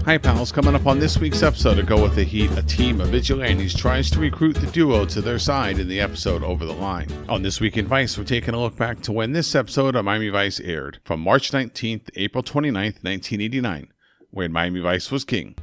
Hi pals, coming up on this week's episode of Go With The Heat, a team of vigilantes tries to recruit the duo to their side in the episode Over the Line. On This Week in Vice, we're taking a look back to when this episode of Miami Vice aired, from March 19th to April 29th, 1989, when Miami Vice was king.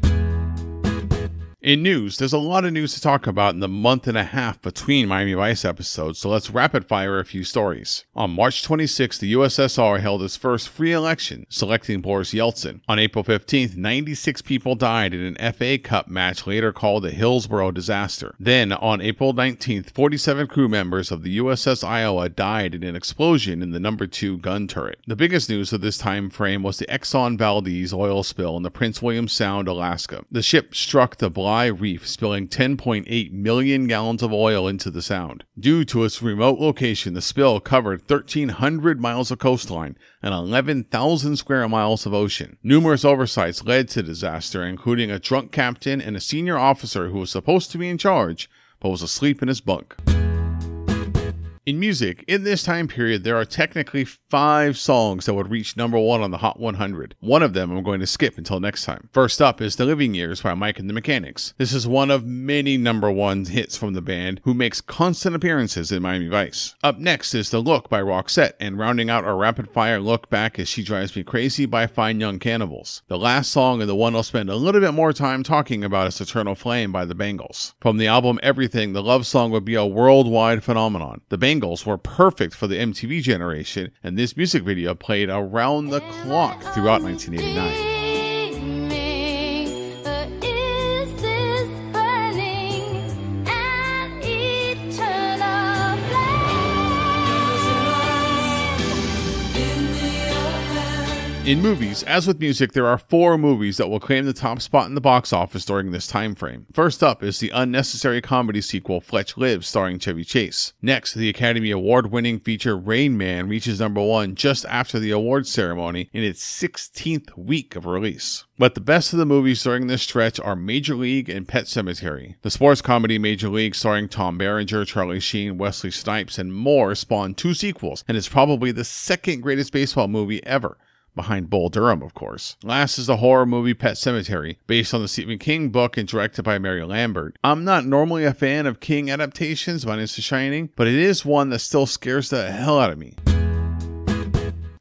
In news, there's a lot of news to talk about in the month and a half between Miami Vice episodes, so let's rapid fire a few stories. On March 26th, the USSR held its first free election, selecting Boris Yeltsin. On April 15th, 96 people died in an FA Cup match later called the Hillsborough Disaster. Then, on April 19th, 47 crew members of the USS Iowa died in an explosion in the No. 2 gun turret. The biggest news of this time frame was the Exxon Valdez oil spill in the Prince William Sound, Alaska. The ship struck the Reef, spilling 10.8 million gallons of oil into the sound. Due to its remote location, the spill covered 1,300 miles of coastline and 11,000 square miles of ocean. Numerous oversights led to the disaster, including a drunk captain and a senior officer who was supposed to be in charge, but was asleep in his bunk. In music, in this time period, there are technically 5 songs that would reach number 1 on the Hot 100. One of them I'm going to skip until next time. First up is The Living Years by Mike and the Mechanics. This is one of many number 1 hits from the band, who makes constant appearances in Miami Vice. Up next is The Look by Roxette, and rounding out our rapid-fire look back is She Drives Me Crazy by Fine Young Cannibals. The last song, and the one I'll spend a little bit more time talking about, is Eternal Flame by the Bangles. From the album Everything, the love song would be a worldwide phenomenon. The Bangles were perfect for the MTV generation, and this music video played around the clock throughout 1989. In movies, as with music, there are 4 movies that will claim the top spot in the box office during this time frame. First up is the unnecessary comedy sequel Fletch Lives, starring Chevy Chase. Next, the Academy Award-winning feature Rain Man reaches number 1 just after the awards ceremony in its 16th week of release. But the best of the movies during this stretch are Major League and Pet Semetary. The sports comedy Major League, starring Tom Berenger, Charlie Sheen, Wesley Snipes, and more, spawned 2 sequels, and is probably the second greatest baseball movie ever, behind Bull Durham, of course. Last is the horror movie Pet Semetary, based on the Stephen King book and directed by Mary Lambert. I'm not normally a fan of King adaptations minus The Shining, but it is one that still scares the hell out of me.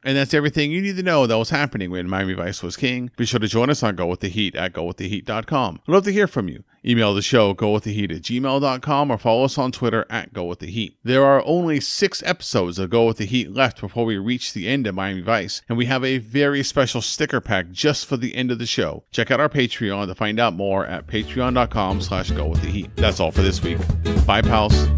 And that's everything you need to know that was happening when Miami Vice was king. Be sure to join us on Go With The Heat at gowiththeheat.com. I'd love to hear from you. Email the show, gowiththeheat@gmail.com, or follow us on Twitter at gowiththeheat. There are only 6 episodes of Go With The Heat left before we reach the end of Miami Vice, and we have a very special sticker pack just for the end of the show. Check out our Patreon to find out more at patreon.com/gowiththeheat. That's all for this week. Bye, pals.